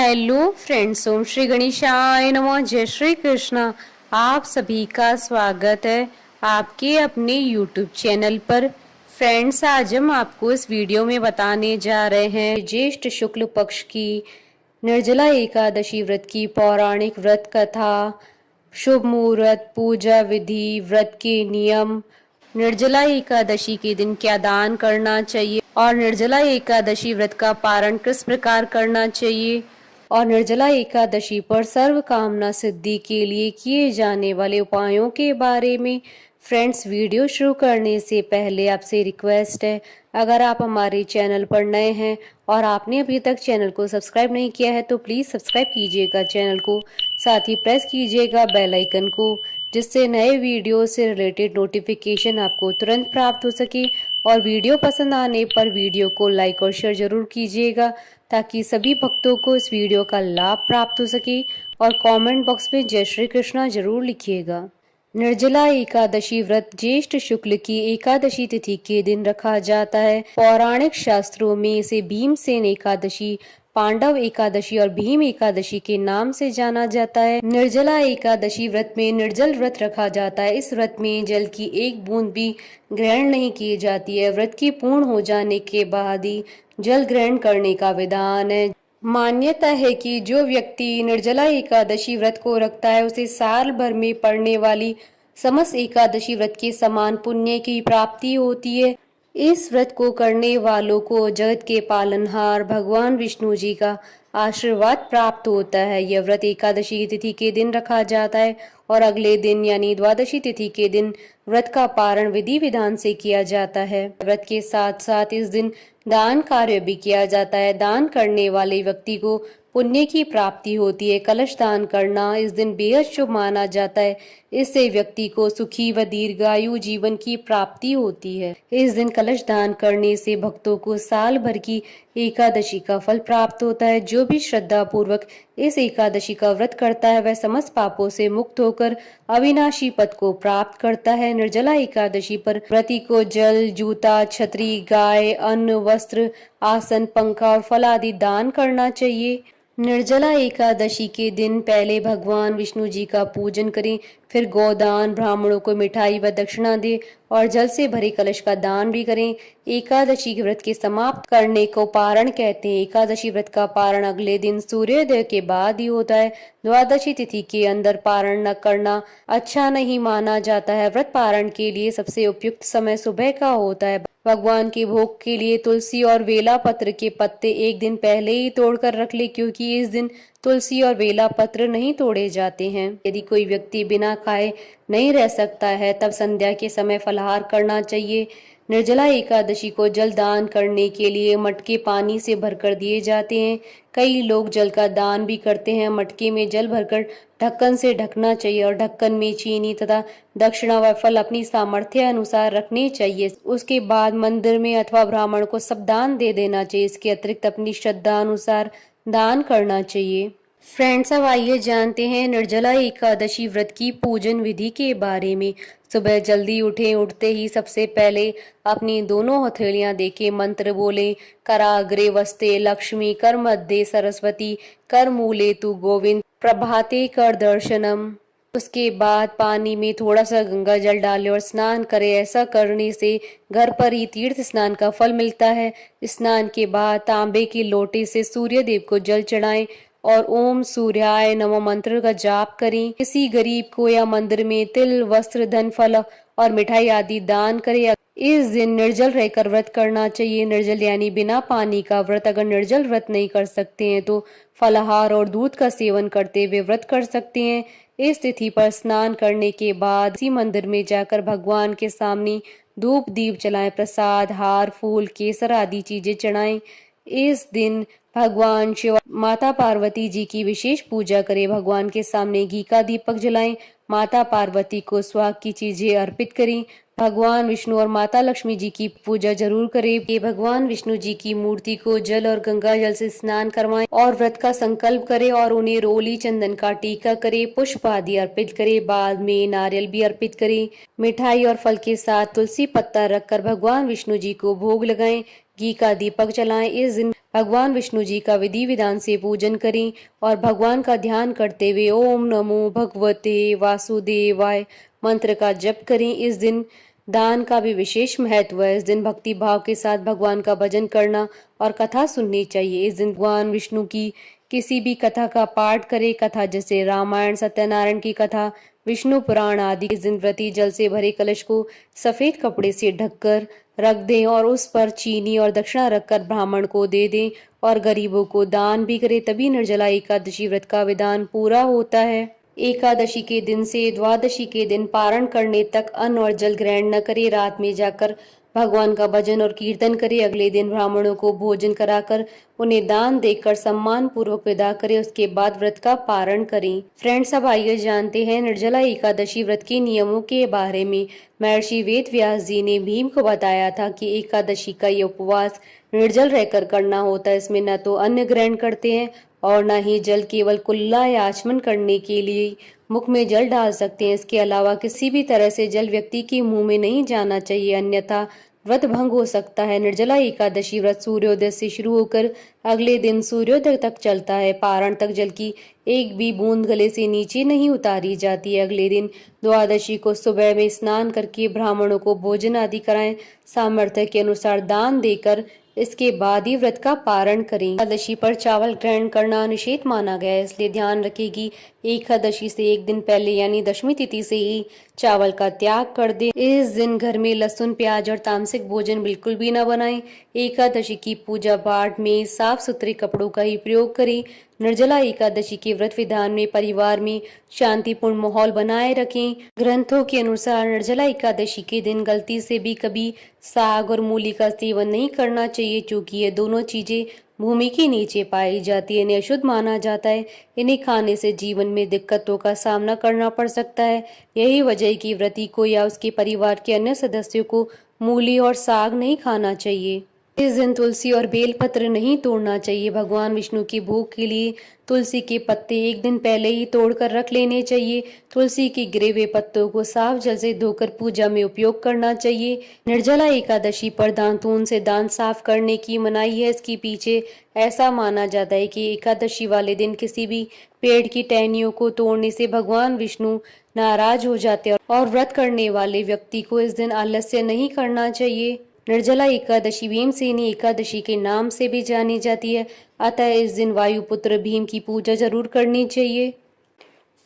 Hello friends, ओम श्री गणेशाय नमः। जय श्री कृष्णा। आप सभी का स्वागत है आपके अपने यूट्यूब चैनल पर। फ्रेंड्स, आज हम आपको इस वीडियो में बताने जा रहे हैं ज्येष्ठ शुक्ल पक्ष की निर्जला एकादशी व्रत की पौराणिक व्रत कथा, शुभ मुहूर्त, पूजा विधि, व्रत के नियम, निर्जला एकादशी के दिन क्या दान करना चाहिए और निर्जला एकादशी व्रत का पारण किस प्रकार करना चाहिए और निर्जला एकादशी पर सर्व कामना सिद्धि के लिए किए जाने वाले उपायों के बारे में। फ्रेंड्स, वीडियो शुरू करने से पहले आपसे रिक्वेस्ट है, अगर आप हमारे चैनल पर नए हैं और आपने अभी तक चैनल को सब्सक्राइब नहीं किया है तो प्लीज़ सब्सक्राइब कीजिएगा चैनल को, साथ ही प्रेस कीजिएगा बेल आइकन को, जिससे नए वीडियो से रिलेटेड नोटिफिकेशन आपको तुरंत प्राप्त हो सके। और वीडियो पसंद आने पर वीडियो को लाइक और शेयर जरूर कीजिएगा ताकि सभी भक्तों को इस वीडियो का लाभ प्राप्त हो सके। और कमेंट बॉक्स में जय श्री कृष्णा जरूर लिखिएगा। निर्जला एकादशी व्रत ज्येष्ठ शुक्ल की एकादशी तिथि के दिन रखा जाता है। पौराणिक शास्त्रों में इसे भीमसेन एकादशी, पांडव एकादशी और भीम एकादशी के नाम से जाना जाता है। निर्जला एकादशी व्रत में निर्जल व्रत रखा जाता है। इस व्रत में जल की एक बूंद भी ग्रहण नहीं की जाती है। व्रत की पूर्ण हो जाने के बाद ही जल ग्रहण करने का विधान है। मान्यता है कि जो व्यक्ति निर्जला एकादशी व्रत को रखता है उसे साल भर में पड़ने वाली समस्त एकादशी व्रत के समान पुण्य की प्राप्ति होती है। इस व्रत को करने वालों को जगत के पालनहार भगवान विष्णु जी का आशीर्वाद प्राप्त होता है। यह व्रत एकादशी तिथि के दिन रखा जाता है और अगले दिन यानी द्वादशी तिथि के दिन व्रत का पारण विधि विधान से किया जाता है। व्रत के साथ साथ इस दिन दान कार्य भी किया जाता है। दान करने वाले व्यक्ति को पुण्य की प्राप्ति होती है। कलश दान करना इस दिन बेहद शुभ माना जाता है। इससे व्यक्ति को सुखी व दीर्घायु जीवन की प्राप्ति होती है। इस दिन कलश दान करने से भक्तों को साल भर की एकादशी का फल प्राप्त होता है। जो भी श्रद्धा पूर्वक इस एकादशी का व्रत करता है वह समस्त पापों से मुक्त होकर अविनाशी पद को प्राप्त करता है। निर्जला एकादशी पर व्रती को जल, जूता, छतरी, गाय, अन्न, वस्त्र, आसन, पंखा और फल आदि दान करना चाहिए। निर्जला एकादशी के दिन पहले भगवान विष्णु जी का पूजन करें, फिर गोदान, ब्राह्मणों को मिठाई व दक्षिणा दे और जल से भरे कलश का दान भी करें। एकादशी के व्रत के समाप्त करने को पारण कहते हैं। एकादशी व्रत का पारण अगले दिन सूर्योदय के बाद ही होता है। द्वादशी तिथि के अंदर पारण न करना अच्छा नहीं माना जाता है। व्रत पारण के लिए सबसे उपयुक्त समय सुबह का होता है। भगवान के भोग के लिए तुलसी और वेला पत्र के पत्ते एक दिन पहले ही तोड़कर रख ले, क्योंकि इस दिन तुलसी और वेला पत्र नहीं तोड़े जाते हैं। यदि कोई व्यक्ति बिना खाए नहीं रह सकता है तब संध्या के समय फलाहार करना चाहिए। निर्जला एकादशी को जल दान करने के लिए मटके पानी से भरकर दिए जाते हैं। कई लोग जल का दान भी करते हैं। मटके में जल भरकर ढक्कन से ढकना चाहिए और ढक्कन में चीनी तथा दक्षिणा व फल अपनी सामर्थ्य अनुसार रखने चाहिए। उसके बाद मंदिर में अथवा ब्राह्मण को सब दान दे देना चाहिए। इसके अतिरिक्त अपनी श्रद्धा अनुसार दान करना चाहिए। फ्रेंड्स, अब आइए जानते हैं निर्जला एकादशी व्रत की पूजन विधि के बारे में। सुबह जल्दी उठें। उठते ही सबसे पहले अपनी दोनों हथेलियां देके मंत्र बोलें। कराग्रे वस्ते लक्ष्मी, कर मध्य सरस्वती, कर मूले तु गोविंद, प्रभाते कर दर्शनम। उसके बाद पानी में थोड़ा सा गंगा जल डालें और स्नान करें। ऐसा करने से घर पर ही तीर्थ स्नान का फल मिलता है। स्नान के बाद तांबे के लोटे से सूर्य देव को जल चढ़ाएं और ओम सूर्याय नमः मंत्र का जाप करें। किसी गरीब को या मंदिर में तिल, वस्त्र, धन, फल और मिठाई आदि दान करें। इस दिन निर्जल रहकर व्रत करना चाहिए। निर्जल यानी बिना पानी का व्रत। अगर निर्जल व्रत नहीं कर सकते हैं तो फलाहार और दूध का सेवन करते हुए व्रत कर सकते हैं। इस तिथि पर स्नान करने के बाद इसी मंदिर में जाकर भगवान के सामने धूप दीप जलाएं, प्रसाद, हार, फूल, केसर आदि चीजें चढ़ाएं। इस दिन भगवान शिव, माता पार्वती जी की विशेष पूजा करें। भगवान के सामने घी का दीपक जलाएं। माता पार्वती को सुहाग की चीजें अर्पित करें। भगवान विष्णु और माता लक्ष्मी जी की पूजा जरूर करें। ये भगवान विष्णु जी की मूर्ति को जल और गंगा जल से स्नान करवाएं और व्रत का संकल्प करें और उन्हें रोली चंदन का टीका करें, पुष्प आदि अर्पित करें। बाद में नारियल भी अर्पित करें। मिठाई और फल के साथ तुलसी पत्ता रखकर भगवान विष्णु जी को भोग लगाएं। घी का दीपक जलाएं। इस दिन भगवान विष्णु जी का विधि विधान से पूजन करें और भगवान का ध्यान करते हुए ओम नमो भगवते वासुदेवाय मंत्र का जप करें। इस दिन दान का भी विशेष महत्व है। इस दिन भक्ति भाव के साथ भगवान का भजन करना और कथा सुननी चाहिए। इस दिन भगवान विष्णु की किसी भी कथा का पाठ करें। कथा जैसे रामायण, सत्यनारायण की कथा, विष्णु पुराण आदि। इस दिन व्रती जल से भरे कलश को सफेद कपड़े से ढककर रख दें और उस पर चीनी और दक्षिणा रखकर ब्राह्मण को दे दें और गरीबों को दान भी करें। तभी निर्जला एकादशी व्रत का विधान पूरा होता है। एकादशी के दिन से द्वादशी के दिन पारण करने तक अन्न और जल ग्रहण न करे। रात में जाकर भगवान का भजन और कीर्तन करे। अगले दिन ब्राह्मणों को भोजन कराकर उन्हें दान देकर सम्मान पूर्वक विदा करे। उसके बाद व्रत का पारण करें। फ्रेंड्स, अब आइए जानते हैं निर्जला एकादशी व्रत के नियमों के बारे में। महर्षि वेद व्यास जी ने भीम को बताया था कि एकादशी का ये उपवास निर्जल रहकर करना होता है। इसमें न तो अन्न ग्रहण करते हैं और न ही जल, केवल कुल्ला या आचमन करने के लिए मुख में जल डाल सकते हैं। इसके अलावा किसी भी तरह से जल व्यक्ति के मुंह में नहीं जाना चाहिए, अन्यथा व्रत भंग हो सकता है। निर्जला एकादशी व्रत सूर्योदय से शुरू होकर अगले दिन सूर्योदय तक चलता है। पारण तक जल की एक भी बूंद गले से नीचे नहीं उतारी जाती है। अगले दिन द्वादशी को सुबह में स्नान करके ब्राह्मणों को भोजन आदि कराएं। सामर्थ्य के अनुसार दान देकर इसके बाद ही व्रत का पारण करें। एकादशी पर चावल ग्रहण करना निषेध माना गया है, इसलिए ध्यान रखें कि एकादशी से एक दिन पहले यानी दशमी तिथि से ही चावल का त्याग कर दें। इस दिन घर में लहसुन, प्याज और तामसिक भोजन बिल्कुल भी न बनाएं। एकादशी की पूजा पाठ में साफ सुथरे कपड़ों का ही प्रयोग करें। निर्जला एकादशी के व्रत विधान में परिवार में शांतिपूर्ण माहौल बनाए रखें। ग्रंथों के अनुसार निर्जला एकादशी के दिन गलती से भी कभी साग और मूली का सेवन नहीं करना चाहिए, क्योंकि ये दोनों चीजें भूमि के नीचे पाई जाती है। इन्हें अशुद्ध माना जाता है। इन्हें खाने से जीवन में दिक्कतों का सामना करना पड़ सकता है। यही वजह है कि व्रती को या उसके परिवार के अन्य सदस्यों को मूली और साग नहीं खाना चाहिए। इस दिन तुलसी और बेलपत्र नहीं तोड़ना चाहिए। भगवान विष्णु की भोग के लिए तुलसी के पत्ते एक दिन पहले ही तोड़कर रख लेने चाहिए। तुलसी के गिरे हुए पत्तों को साफ जल से धोकर पूजा में उपयोग करना चाहिए। निर्जला एकादशी पर दांतून से दांत साफ करने की मनाही है। इसके पीछे ऐसा माना जाता है कि एकादशी वाले दिन किसी भी पेड़ की टहनियों को तोड़ने से भगवान विष्णु नाराज हो जाते हैं और व्रत करने वाले व्यक्ति को इस दिन आलस्य नहीं करना चाहिए। निर्जला एकादशी भीमसेनी एकादशी के नाम से भी जानी जाती है, अतः इस दिन वायुपुत्र भीम की पूजा जरूर करनी चाहिए।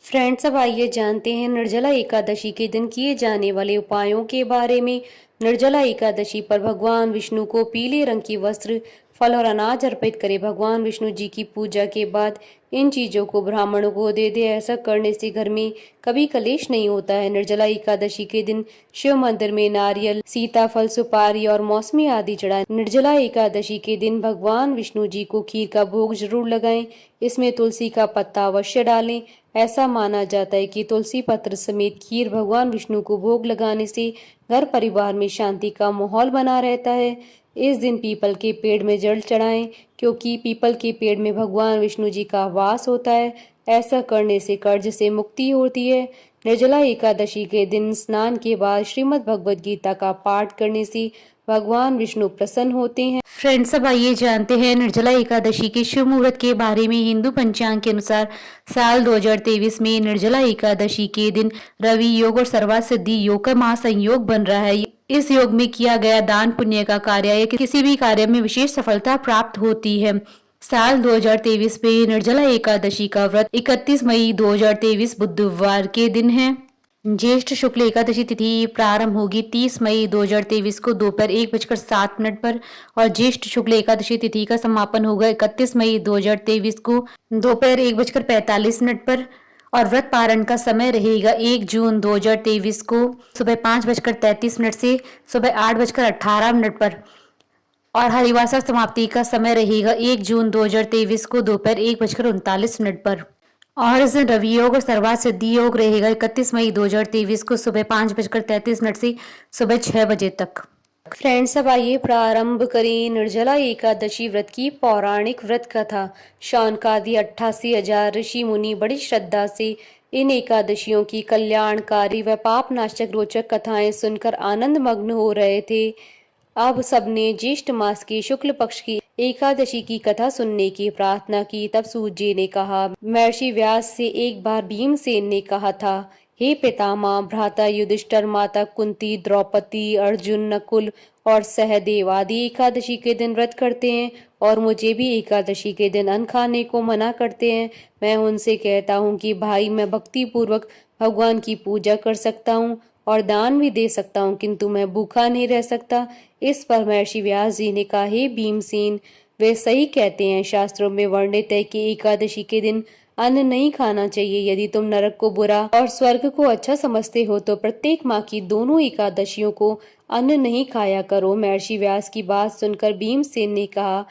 फ्रेंड्स, अब आइए जानते हैं निर्जला एकादशी के दिन किए जाने वाले उपायों के बारे में। निर्जला एकादशी पर भगवान विष्णु को पीले रंग की वस्त्र, फल और अनाज अर्पित करें। भगवान विष्णु जी की पूजा के बाद इन चीजों को ब्राह्मणों को दे दे। ऐसा करने से घर में कभी कलेश नहीं होता है। निर्जला एकादशी के दिन शिव मंदिर में नारियल, सीताफल, सुपारी और मौसमी आदि चढ़ाएं। निर्जला एकादशी के दिन भगवान विष्णु जी को खीर का भोग जरूर लगाएं। इसमें तुलसी का पत्ता अवश्य डालें। ऐसा माना जाता है कि तुलसी पत्र समेत खीर भगवान विष्णु को भोग लगाने से घर परिवार में शांति का माहौल बना रहता है। इस दिन पीपल के पेड़ में जल चढ़ाएं, क्योंकि पीपल के पेड़ में भगवान विष्णु जी का वास होता है। ऐसा करने से कर्ज से मुक्ति होती है। निर्जला एकादशी के दिन स्नान के बाद श्रीमद् भगवद गीता का पाठ करने से भगवान विष्णु प्रसन्न होते हैं। फ्रेंड्स, अब आइए जानते हैं निर्जला एकादशी के शुभ मुहूर्त के बारे में। हिंदू पंचांग के अनुसार साल 2023 में निर्जला एकादशी के दिन रवि योग और सर्वार्थ सिद्धि योग का महासंयोग बन रहा है। इस योग में किया गया दान पुण्य का कार्य या किसी भी कार्य में विशेष सफलता प्राप्त होती है। साल 2023 में निर्जला एकादशी का व्रत 31 मई 2023 बुधवार के दिन है। ज्येष्ठ शुक्ल एकादशी तिथि प्रारंभ होगी 30 मई 2023 को दोपहर 1:07 पर और ज्येष्ठ शुक्ल एकादशी तिथि का समापन होगा 31 मई 2023 को दोपहर 1:45 पर और व्रत पारण का समय रहेगा 1 जून 2023 को सुबह 5:33 से सुबह 8:18 पर और हरिवासर समाप्ति का समय रहेगा 1 जून 2023 को दोपहर 1:39 पर और इस दिन रवि योग और सर्वार्थ सिद्धि योग रहेगा 31 मई 2023 को सुबह 5:33 से सुबह 6 बजे तक। फ्रेंड्स, अब आइए प्रारंभ करें निर्जला एकादशी व्रत की पौराणिक व्रत कथा। शौनकादि 88,000 ऋषि मुनि बड़ी श्रद्धा से इन एकादशियों की कल्याणकारी व पाप नाशक रोचक कथाएं सुनकर आनंद मग्न हो रहे थे। अब सबने ज्येष्ठ मास के शुक्ल पक्ष की एकादशी की कथा सुनने की प्रार्थना की। तब सूत जी ने कहा, महर्षि व्यास से एक बार भीमसेन ने कहा था, हे पितामह, भ्राता युधिष्ठिर, माता कुंती, द्रौपदी, अर्जुन, नकुल और सहदेव आदि एकादशी के दिन व्रत करते हैं और मुझे भी एकादशी के दिन अन्न खाने को मना करते हैं। मैं उनसे कहता हूँ कि भाई, मैं भक्ति पूर्वक भगवान की पूजा कर सकता हूँ और दान भी दे सकता हूँ, किंतु मैं भूखा नहीं रह सकता। इस पर महर्षि व्यास जी ने कहा, हे भीमसेन, वे सही कहते हैं। शास्त्रों में वर्णित है कि एकादशी के दिन अन्न नहीं खाना चाहिए। यदि तुम नरक को बुरा और स्वर्ग को अच्छा समझते हो तो प्रत्येक माह की दोनों एकादशियों को अन्न नहीं खाया करो। महर्षि व्यास की बात सुनकर भीमसेन ने कहा,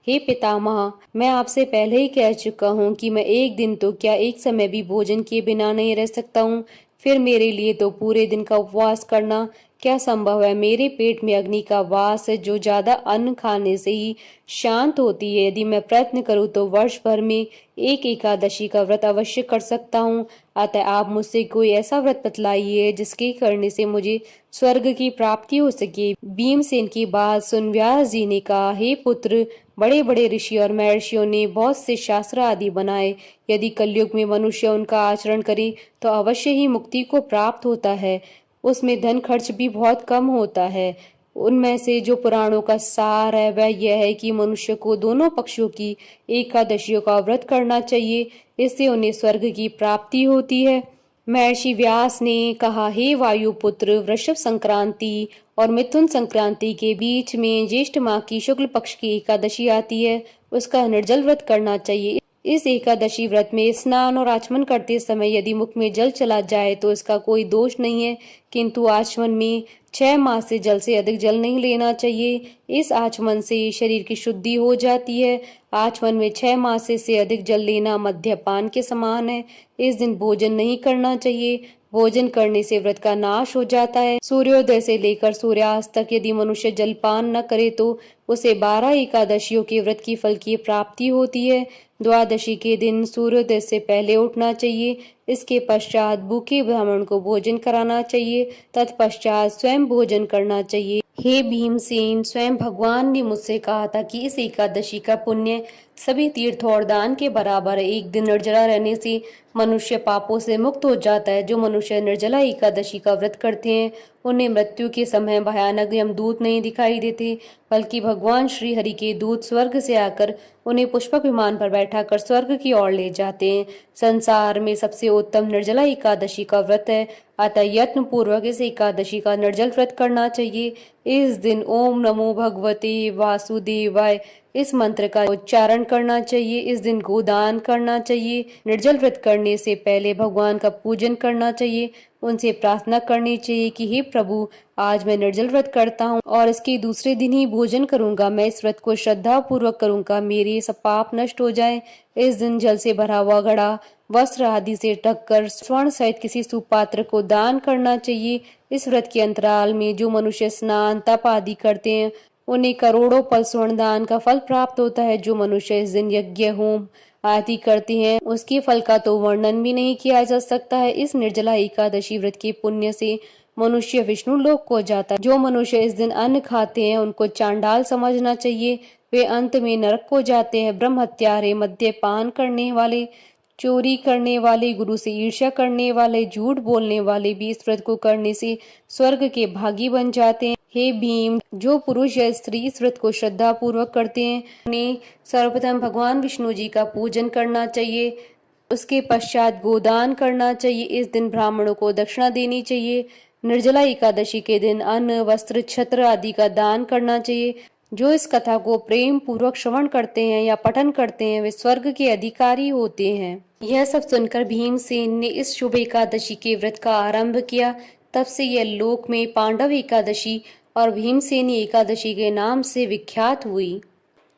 हे पितामह, मैं आपसे पहले ही कह चुका हूँ कि मैं एक दिन तो क्या, एक समय भी भोजन किए बिना नहीं रह सकता हूँ। फिर मेरे लिए तो पूरे दिन का उपवास करना क्या संभव है। मेरे पेट में अग्नि का वास है जो ज्यादा अन्न खाने से ही शांत होती है। यदि मैं प्रयत्न करूँ तो वर्ष भर में एक एकादशी का व्रत अवश्य कर सकता हूँ। अतः आप मुझसे कोई ऐसा व्रत बतलाइए जिसके करने से मुझे स्वर्ग की प्राप्ति हो सके। भीमसेन की बात सुन व्यास जी ने कहा, हे पुत्र, बड़े बड़े ऋषि और महर्षियों ने बहुत से शास्त्र आदि बनाए। यदि कलयुग में मनुष्य उनका आचरण करे तो अवश्य ही मुक्ति को प्राप्त होता है। उसमें धन खर्च भी बहुत कम होता है। उनमें से जो पुराणों का सार है वह यह है कि मनुष्य को दोनों पक्षों की एकादशियों का व्रत करना चाहिए। इससे उन्हें स्वर्ग की प्राप्ति होती है। महर्षि व्यास ने कहा, हे वायुपुत्र, वृषभ संक्रांति और मिथुन संक्रांति के बीच में ज्येष्ठ माह की शुक्ल पक्ष की एकादशी आती है। उसका निर्जल व्रत करना चाहिए। इस एकादशी व्रत में स्नान और आचमन करते समय यदि मुख में जल चला जाए तो इसका कोई दोष नहीं है, किंतु आचमन में 6 माह से जल से अधिक जल नहीं लेना चाहिए। इस आचमन से शरीर की शुद्धि हो जाती है। आचमन में 6 माह से अधिक जल लेना मद्यपान के समान है। इस दिन भोजन नहीं करना चाहिए। भोजन करने से व्रत का नाश हो जाता है। सूर्योदय से लेकर सूर्यास्त तक यदि मनुष्य जलपान न करे तो उसे 12 एकादशियों के व्रत की फल की प्राप्ति होती है। द्वादशी के दिन सूर्योदय से पहले उठना चाहिए। इसके पश्चात भूखे ब्राह्मण को भोजन कराना चाहिए। तत्पश्चात स्वयं भोजन करना चाहिए। हे भीमसेन, स्वयं भगवान ने मुझसे कहा था कि इस एकादशी का पुण्य सभी तीर्थ और दान के बराबर है। एक दिन निर्जला रहने से मनुष्य पापों से मुक्त हो जाता है। जो मनुष्य निर्जला एकादशी का व्रत करते हैं उन्हें मृत्यु के समय भयानक यमदूत नहीं दिखाई देते, बल्कि भगवान श्री हरि के दूत स्वर्ग से आकर उन्हें पुष्पक विमान पर बैठाकर स्वर्ग की ओर ले जाते हैं। संसार में सबसे उत्तम निर्जला एकादशी का व्रत है। अतः यत्न पूर्वक इस एकादशी का निर्जल व्रत करना चाहिए। इस दिन ओम नमो भगवते वासुदेवाय इस मंत्र का उच्चारण करना चाहिए। इस दिन गोदान करना चाहिए। निर्जल व्रत करने से पहले भगवान का पूजन करना चाहिए। उनसे प्रार्थना करनी चाहिए कि हे प्रभु, आज मैं निर्जल व्रत करता हूँ और इसके दूसरे दिन ही भोजन करूंगा। मैं इस व्रत को श्रद्धा पूर्वक करूंगा, मेरे सब पाप नष्ट हो जाएं। इस दिन जल से भरा हुआ घड़ा वस्त्र आदि से ढककर स्वर्ण सहित किसी सुपात्र को दान करना चाहिए। इस व्रत के अंतराल में जो मनुष्य स्नान तप आदि करते हैं उन्हें करोड़ों पल स्वर्ण दान का फल प्राप्त होता है। जो मनुष्य इस दिन यज्ञ होम आदि करते हैं उसके फल का तो वर्णन भी नहीं किया जा सकता है। इस निर्जला एकादशी व्रत के पुण्य से मनुष्य विष्णु लोक को जाता है। जो मनुष्य इस दिन अन्न खाते हैं उनको चांडाल समझना चाहिए। वे अंत में नरक को जाते हैं। ब्रह्म हत्यारे, मद्यपान करने वाले, चोरी करने वाले, गुरु से ईर्ष्या करने वाले, झूठ बोलने वाले भी इस व्रत को करने से स्वर्ग के भागी बन जाते हैं। हे भीम, जो पुरुष या स्त्री इस व्रत को श्रद्धा पूर्वक करते हैं उन्हें सर्वप्रथम भगवान विष्णु जी का पूजन करना चाहिए। उसके पश्चात गोदान करना चाहिए। इस दिन ब्राह्मणों को दक्षिणा देनी चाहिए। निर्जला एकादशी के दिन अन्न, वस्त्र, छत्र आदि का दान करना चाहिए। जो इस कथा को प्रेम पूर्वक श्रवण करते हैं या पठन करते हैं वे स्वर्ग के अधिकारी होते हैं। यह सब सुनकर भीमसेन ने इस शुभ एकादशी के व्रत का आरंभ किया। तब से यह लोक में पांडव एकादशी और भीमसेनी एकादशी के नाम से विख्यात हुई।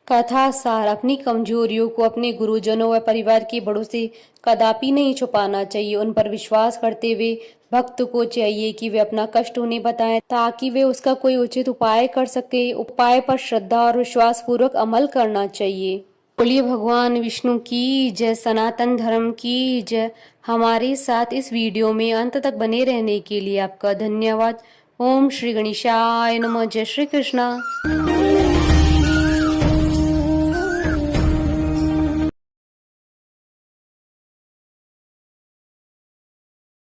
कथा सार, अपनी कमजोरियों को अपने गुरुजनों व परिवार के बड़ों से कदापि नहीं छुपाना चाहिए। उन पर विश्वास करते हुए भक्त को चाहिए कि वे अपना कष्ट उन्हें बताएं ताकि वे उसका कोई उचित उपाय कर सके। उपाय पर श्रद्धा और विश्वास पूर्वक अमल करना चाहिए। बोलिए भगवान विष्णु की जय, सनातन धर्म की जय। हमारे साथ इस वीडियो में अंत तक बने रहने के लिए आपका धन्यवाद। ओम श्री गणेशाय नमः। जय श्री कृष्ण।